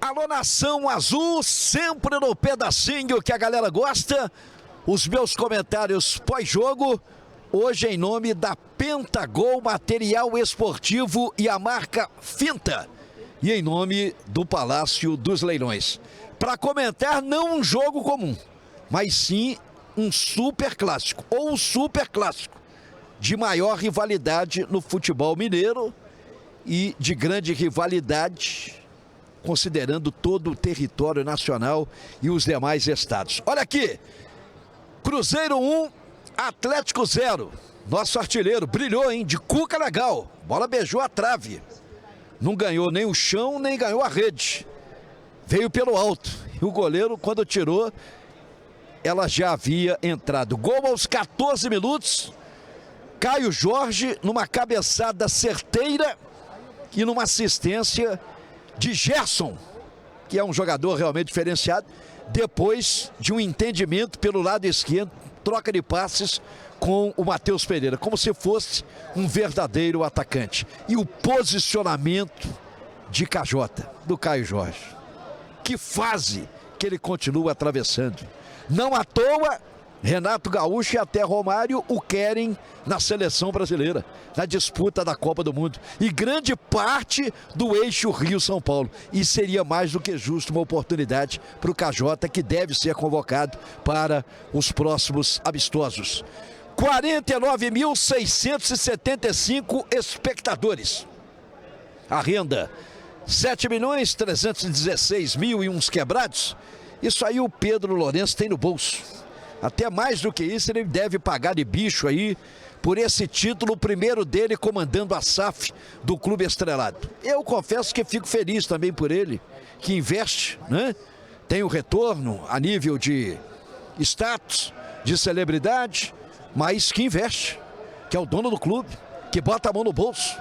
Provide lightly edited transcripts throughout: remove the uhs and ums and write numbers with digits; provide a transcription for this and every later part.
Alô, Nação Azul, sempre no pedacinho que a galera gosta. Os meus comentários pós-jogo, hoje em nome da Pentagol Material Esportivo e a marca Finta. E em nome do Palácio dos Leilões. Para comentar não um jogo comum, mas sim um super clássico, ou um super clássico, de maior rivalidade no futebol mineiro e de grande rivalidade considerando todo o território nacional e os demais estados. Olha aqui, Cruzeiro 1, Atlético 0. Nosso artilheiro brilhou, hein? De cuca legal. Bola beijou a trave. Não ganhou nem o chão, nem ganhou a rede. Veio pelo alto. E o goleiro, quando tirou, ela já havia entrado. Gol aos 14 minutos. Caio Jorge numa cabeçada certeira e numa assistência de Gerson, que é um jogador realmente diferenciado, depois de um entendimento pelo lado esquerdo, troca de passes com o Matheus Pereira, como se fosse um verdadeiro atacante. E o posicionamento de Cajota, do Caio Jorge. Que fase que ele continua atravessando. Não à toa, Renato Gaúcho e até Romário o querem na seleção brasileira, na disputa da Copa do Mundo. E grande parte do eixo Rio-São Paulo. E seria mais do que justo uma oportunidade para o Cajota, que deve ser convocado para os próximos amistosos. 49.675 espectadores. A renda, 7.316.000 e uns quebrados. Isso aí o Pedro Lourenço tem no bolso. Até mais do que isso, ele deve pagar de bicho aí por esse título, o primeiro dele comandando a SAF do Clube Estrelado. Eu confesso que fico feliz também por ele, que investe, né? Tem o retorno a nível de status, de celebridade, mas que investe, que é o dono do clube, que bota a mão no bolso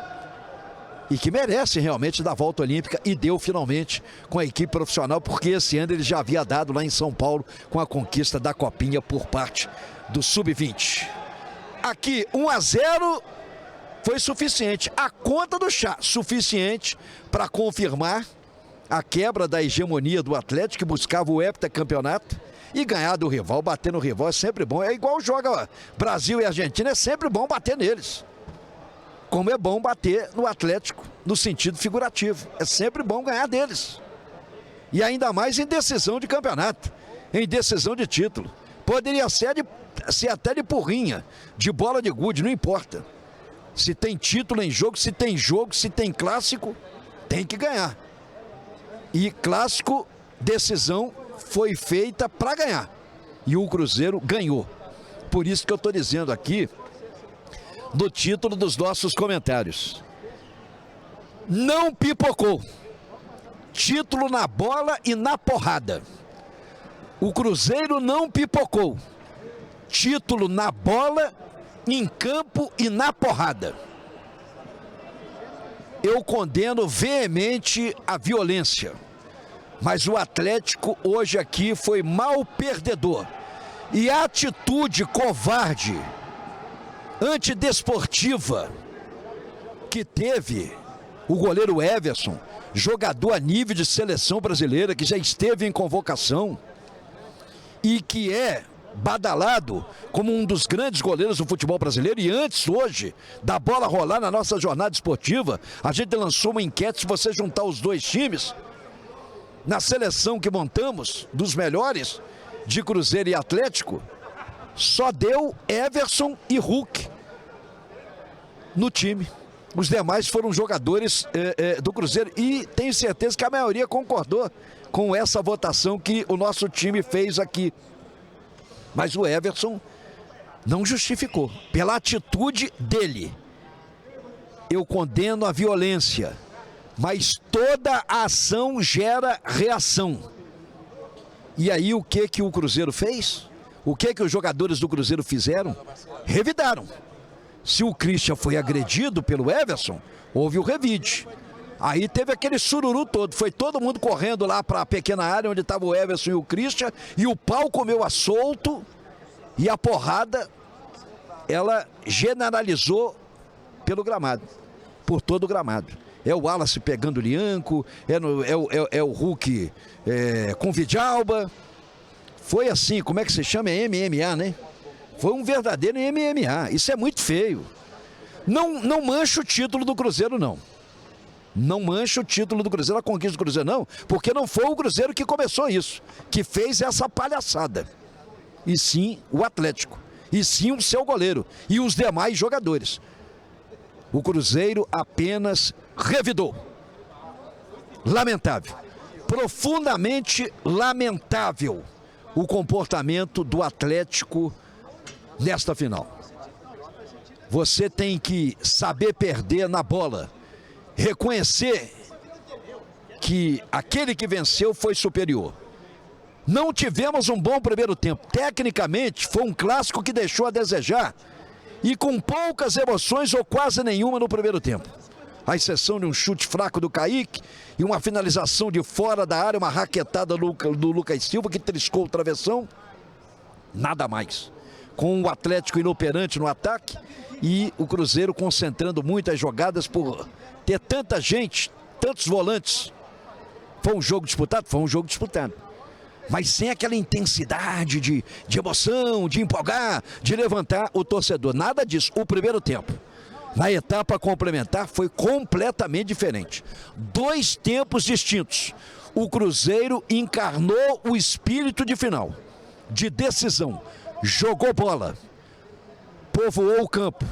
e que merece realmente dar a volta olímpica, e deu finalmente com a equipe profissional, porque esse ano ele já havia dado lá em São Paulo com a conquista da Copinha por parte do Sub-20. Aqui 1-0 foi suficiente, a conta do chá, suficiente para confirmar a quebra da hegemonia do Atlético, que buscava o heptacampeonato, e ganhar do rival. Bater no rival é sempre bom, é igual joga Brasil e Argentina, é sempre bom bater neles. Como é bom bater no Atlético, no sentido figurativo. É sempre bom ganhar deles. E ainda mais em decisão de campeonato, em decisão de título. Poderia ser até de porrinha, de bola de gude, não importa. Se tem título em jogo, se tem clássico, tem que ganhar. E clássico, decisão foi feita para ganhar. E o Cruzeiro ganhou. Por isso que eu estou dizendo aqui, no título dos nossos comentários, não pipocou. Título na bola e na porrada. O Cruzeiro não pipocou. Título na bola, em campo e na porrada. Eu condeno veemente a violência, mas o Atlético hoje aqui foi mal perdedor. E a atitude covarde, antidesportiva, que teve o goleiro Everson, jogador a nível de seleção brasileira, que já esteve em convocação e que é badalado como um dos grandes goleiros do futebol brasileiro. E antes, hoje, da bola rolar na nossa jornada esportiva, a gente lançou uma enquete: se você juntar os dois times na seleção que montamos, dos melhores de Cruzeiro e Atlético, só deu Everson e Hulk no time. Os demais foram jogadores do Cruzeiro, e tenho certeza que a maioria concordou com essa votação que o nosso time fez aqui. Mas o Everson não justificou, pela atitude dele. Eu condeno a violência, mas toda ação gera reação. E aí o que o Cruzeiro fez? O que os jogadores do Cruzeiro fizeram? Revidaram. Se o Christian foi agredido pelo Everson, houve o revide. Aí teve aquele sururu todo, foi todo mundo correndo lá para a pequena área onde estava o Everson e o Christian, e o pau comeu a solto, e a porrada, ela generalizou pelo gramado. por todo o gramado. É o Wallace pegando o Lianco, é o Hulk com Vidalba. Foi assim, como é que se chama? É MMA, né? Foi um verdadeiro MMA. Isso é muito feio. Não mancha o título do Cruzeiro, não. Não mancha o título do Cruzeiro, a conquista do Cruzeiro, não. Porque não foi o Cruzeiro que começou isso, que fez essa palhaçada. E sim o Atlético. E sim o seu goleiro. E os demais jogadores. O Cruzeiro apenas revidou. Lamentável. Profundamente lamentável o comportamento do Atlético nesta final. Você tem que saber perder na bola. Reconhecer que aquele que venceu foi superior. Não tivemos um bom primeiro tempo. Tecnicamente, foi um clássico que deixou a desejar. E com poucas emoções ou quase nenhuma no primeiro tempo. A exceção de um chute fraco do Kaique e uma finalização de fora da área, uma raquetada do Lucas Silva que triscou o travessão. Nada mais. Com o Atlético inoperante no ataque e o Cruzeiro concentrando muitas jogadas por ter tanta gente, tantos volantes. Foi um jogo disputado? Foi um jogo disputado. Mas sem aquela intensidade de emoção, de empolgar, de levantar o torcedor. Nada disso. O primeiro tempo, na etapa complementar, foi completamente diferente. 2 tempos distintos. O Cruzeiro encarnou o espírito de final, de decisão. Jogou bola, povoou o campo,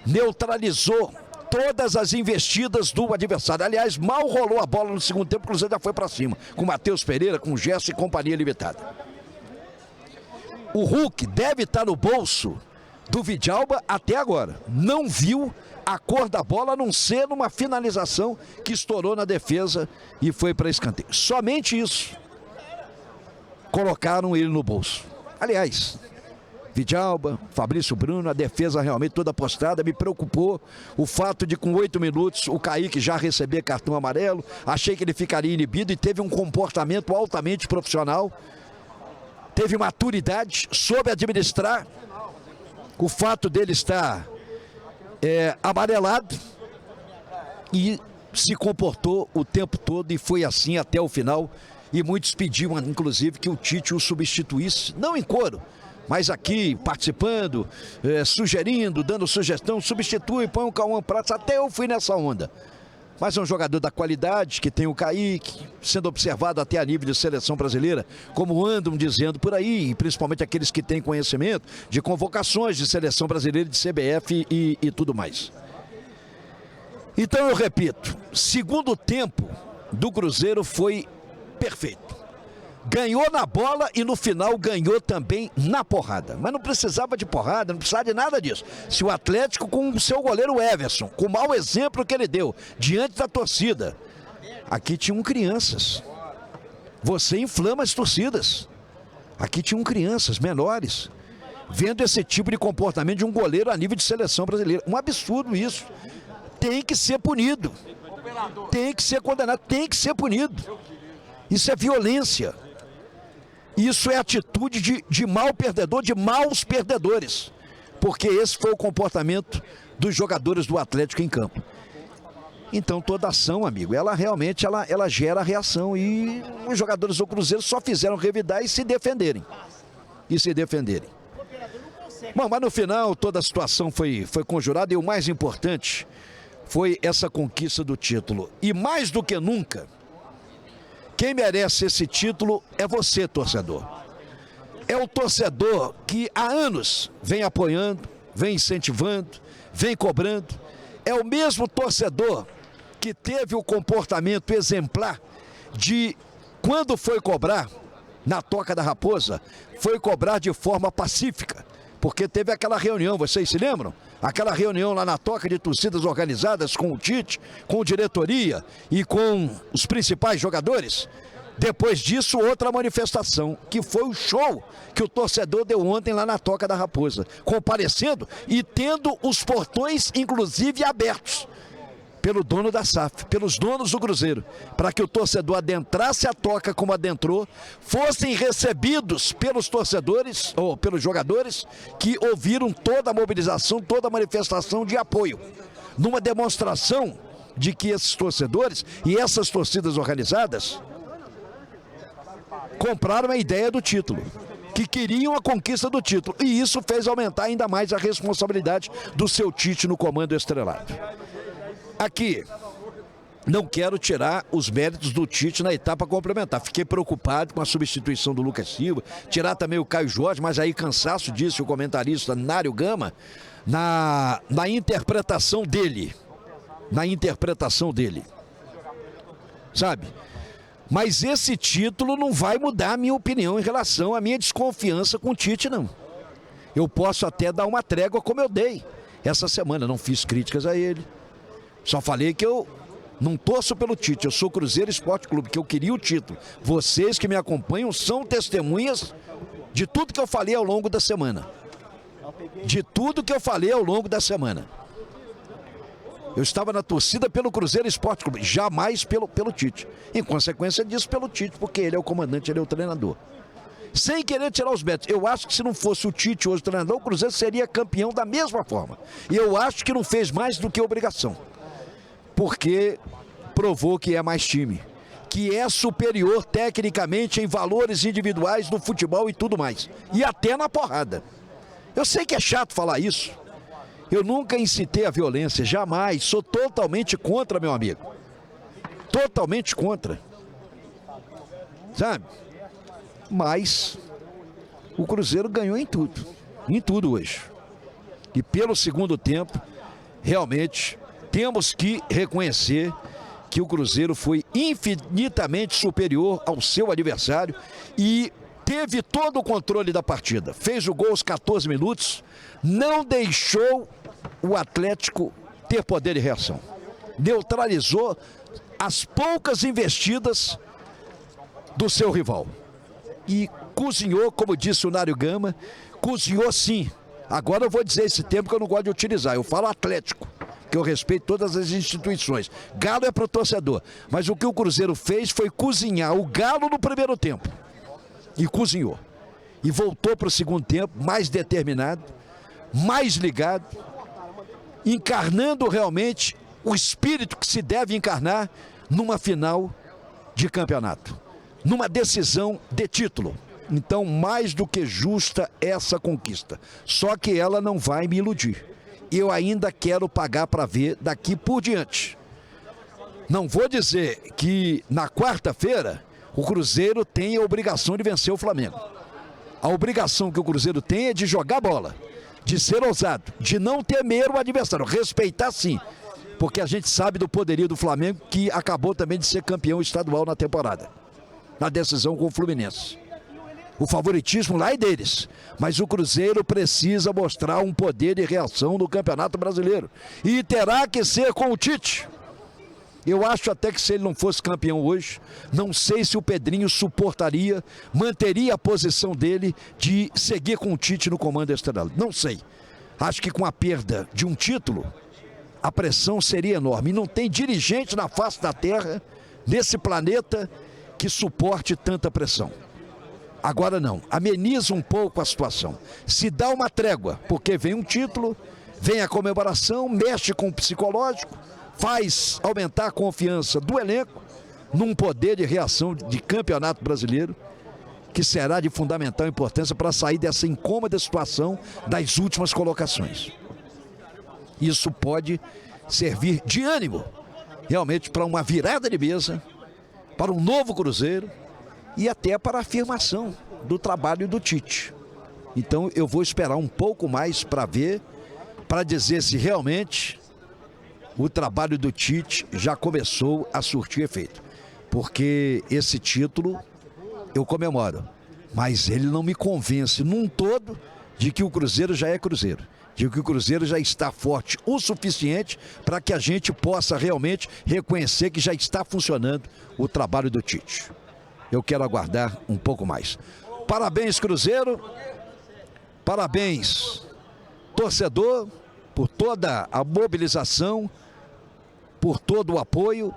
neutralizou todas as investidas do adversário. Aliás, mal rolou a bola no segundo tempo, o Cruzeiro já foi para cima, com Matheus Pereira, com Gerson e companhia limitada. O Hulk deve estar no bolso do Vidalba até agora. Não viu a cor da bola, a não ser numa finalização que estourou na defesa e foi para escanteio. Somente isso. Colocaram ele no bolso. Aliás, Vidalba, Fabrício Bruno, a defesa realmente toda postada. Me preocupou o fato de com 8 minutos o Kaique já receber cartão amarelo. Achei que ele ficaria inibido e teve um comportamento altamente profissional. Teve maturidade, soube administrar o fato dele estar amarelado e se comportou o tempo todo e foi assim até o final. E muitos pediam, inclusive, que o Tite o substituísse, não em coro, mas aqui participando, sugerindo, dando sugestão, substitui, põe o Cauã Prates. Até eu fui nessa onda. Mas é um jogador da qualidade, que tem o Kaique, sendo observado até a nível de seleção brasileira, como andam dizendo por aí, principalmente aqueles que têm conhecimento de convocações de seleção brasileira, de CBF e tudo mais. Então eu repito, segundo tempo do Cruzeiro foi perfeito. Ganhou na bola e no final ganhou também na porrada. Mas não precisava de porrada, não precisava de nada disso. Se o Atlético, com o seu goleiro Everson, com o mau exemplo que ele deu diante da torcida, aqui tinham crianças. Você inflama as torcidas. Aqui tinham crianças menores vendo esse tipo de comportamento de um goleiro a nível de seleção brasileira. Um absurdo isso. Tem que ser punido. Tem que ser condenado. Tem que ser punido. Isso é violência. Isso é atitude de mau perdedor, de maus perdedores. Porque esse foi o comportamento dos jogadores do Atlético em campo. Então toda ação, amigo, ela realmente ela gera reação. E os jogadores do Cruzeiro só fizeram revidar e se defenderem. Bom, mas no final toda a situação foi conjurada e o mais importante foi essa conquista do título. E mais do que nunca, quem merece esse título é você, torcedor. É o torcedor que há anos vem apoiando, vem incentivando, vem cobrando. É o mesmo torcedor que teve o comportamento exemplar de, quando foi cobrar na Toca da Raposa, foi cobrar de forma pacífica. Porque teve aquela reunião, vocês se lembram? Aquela reunião lá na Toca de torcidas organizadas com o Tite, com a diretoria e com os principais jogadores. Depois disso, outra manifestação, que foi o show que o torcedor deu ontem lá na Toca da Raposa, comparecendo e tendo os portões, inclusive, abertos pelo dono da SAF, pelos donos do Cruzeiro, para que o torcedor adentrasse a Toca como adentrou, fossem recebidos pelos torcedores, ou pelos jogadores, que ouviram toda a mobilização, toda a manifestação de apoio. numa demonstração de que esses torcedores e essas torcidas organizadas compraram a ideia do título, que queriam a conquista do título, e isso fez aumentar ainda mais a responsabilidade do seu Tite no comando estrelado. Aqui, não quero tirar os méritos do Tite na etapa complementar. Fiquei preocupado com a substituição do Lucas Silva, tirar também o Caio Jorge, mas aí cansaço disse o comentarista Nário Gama, na interpretação dele. Na interpretação dele. Sabe? Mas esse título não vai mudar a minha opinião em relação à minha desconfiança com o Tite, não. Eu posso até dar uma trégua como eu dei essa semana. Não fiz críticas a ele. Só falei que eu não torço pelo Tite. Eu sou Cruzeiro Esporte Clube, que eu queria o título. Vocês que me acompanham são testemunhas de tudo que eu falei ao longo da semana. De tudo que eu falei ao longo da semana. Eu estava na torcida pelo Cruzeiro Esporte Clube, jamais pelo Tite. Em consequência disso, pelo Tite, porque ele é o comandante, ele é o treinador. Sem querer tirar os méritos. Eu acho que se não fosse o Tite hoje o treinador, o Cruzeiro seria campeão da mesma forma. E eu acho que não fez mais do que obrigação. Porque provou que é mais time. Que é superior tecnicamente em valores individuais do futebol e tudo mais. E até na porrada. Eu sei que é chato falar isso. Eu nunca incitei a violência, jamais. Sou totalmente contra, meu amigo. Totalmente contra. Sabe? Mas o Cruzeiro ganhou em tudo hoje. E pelo segundo tempo, realmente, temos que reconhecer que o Cruzeiro foi infinitamente superior ao seu adversário e teve todo o controle da partida. Fez o gol aos 14 minutos, não deixou o Atlético ter poder de reação. Neutralizou as poucas investidas do seu rival. E cozinhou, como disse o Nário Gama, cozinhou sim. Agora eu vou dizer esse termo que eu não gosto de utilizar. Eu falo Atlético, que eu respeito todas as instituições. Galo é para o torcedor. Mas o que o Cruzeiro fez foi cozinhar o Galo no primeiro tempo. E cozinhou. E voltou para o segundo tempo mais determinado, mais ligado, encarnando realmente o espírito que se deve encarnar numa final de campeonato, numa decisão de título. Então, mais do que justa essa conquista. Só que ela não vai me iludir. Eu ainda quero pagar para ver daqui por diante. Não vou dizer que na quarta-feira o Cruzeiro tem a obrigação de vencer o Flamengo. A obrigação que o Cruzeiro tem é de jogar bola, de ser ousado, de não temer o adversário, respeitar sim, porque a gente sabe do poderio do Flamengo, que acabou também de ser campeão estadual na temporada, na decisão com o Fluminense. O favoritismo lá é deles, mas o Cruzeiro precisa mostrar um poder de reação no Campeonato Brasileiro e terá que ser com o Tite. Eu acho até que se ele não fosse campeão hoje, não sei se o Pedrinho suportaria, manteria a posição dele de seguir com o Tite no comando estrelado. Não sei. Acho que com a perda de um título, a pressão seria enorme. E não tem dirigente na face da terra, nesse planeta, que suporte tanta pressão. Agora não. Ameniza um pouco a situação. Se dá uma trégua, porque vem um título, vem a comemoração, mexe com o psicológico, faz aumentar a confiança do elenco num poder de reação de campeonato brasileiro que será de fundamental importância para sair dessa incômoda situação das últimas colocações. Isso pode servir de ânimo realmente para uma virada de mesa, para um novo Cruzeiro e até para a afirmação do trabalho do Tite. Então eu vou esperar um pouco mais para ver, para dizer se realmente o trabalho do Tite já começou a surtir efeito. Porque esse título eu comemoro, mas ele não me convence num todo de que o Cruzeiro já é Cruzeiro. De que o Cruzeiro já está forte o suficiente para que a gente possa realmente reconhecer que já está funcionando o trabalho do Tite. Eu quero aguardar um pouco mais. Parabéns, Cruzeiro. Parabéns, torcedor, por toda a mobilização, por todo o apoio.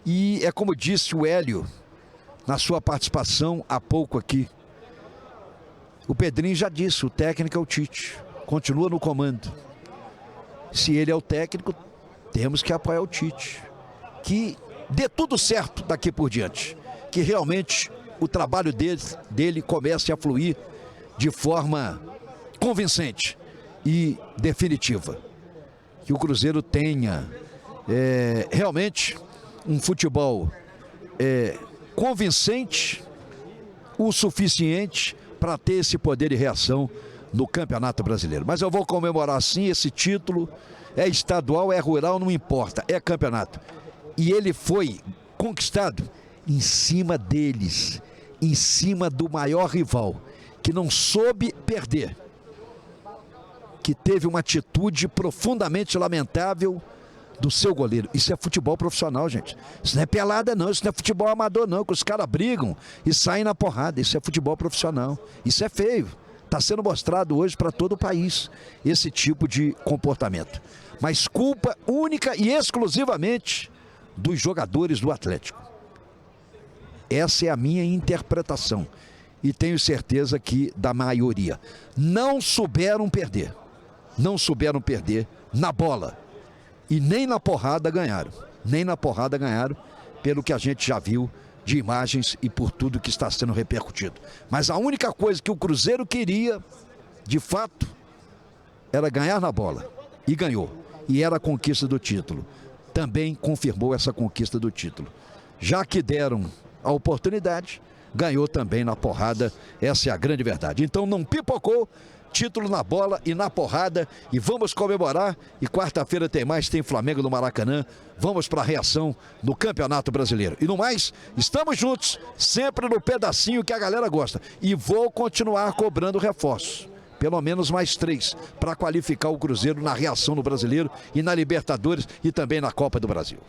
E é como disse o Hélio na sua participação há pouco aqui. O Pedrinho já disse, o técnico é o Tite. Continua no comando. Se ele é o técnico, temos que apoiar o Tite. Que dê tudo certo daqui por diante. Que realmente o trabalho dele comece a fluir de forma convincente e definitiva. Que o Cruzeiro tenha realmente um futebol convincente o suficiente para ter esse poder de reação no Campeonato Brasileiro. Mas eu vou comemorar sim esse título. É estadual, é rural, não importa, é campeonato. E ele foi conquistado em cima deles, em cima do maior rival, que não soube perder, que teve uma atitude profundamente lamentável do seu goleiro. Isso é futebol profissional, gente. Isso não é pelada não, isso não é futebol amador não, que os caras brigam e saem na porrada. Isso é futebol profissional. Isso é feio. Está sendo mostrado hoje para todo o país esse tipo de comportamento. Mas culpa única e exclusivamente dos jogadores do Atlético. Essa é a minha interpretação. E tenho certeza que da maioria. Não souberam perder. Não souberam perder na bola. E nem na porrada ganharam. Nem na porrada ganharam, pelo que a gente já viu de imagens e por tudo que está sendo repercutido. Mas a única coisa que o Cruzeiro queria, de fato, era ganhar na bola. E ganhou. E era a conquista do título. Também confirmou essa conquista do título. Já que deram a oportunidade, ganhou também na porrada. Essa é a grande verdade. Então não pipocou. Título na bola e na porrada. E vamos comemorar. E quarta-feira tem mais, tem Flamengo no Maracanã. Vamos para a reação no Campeonato Brasileiro. E no mais, estamos juntos, sempre no pedacinho que a galera gosta. E vou continuar cobrando reforços. Pelo menos mais 3 para qualificar o Cruzeiro na reação no Brasileiro e na Libertadores e também na Copa do Brasil.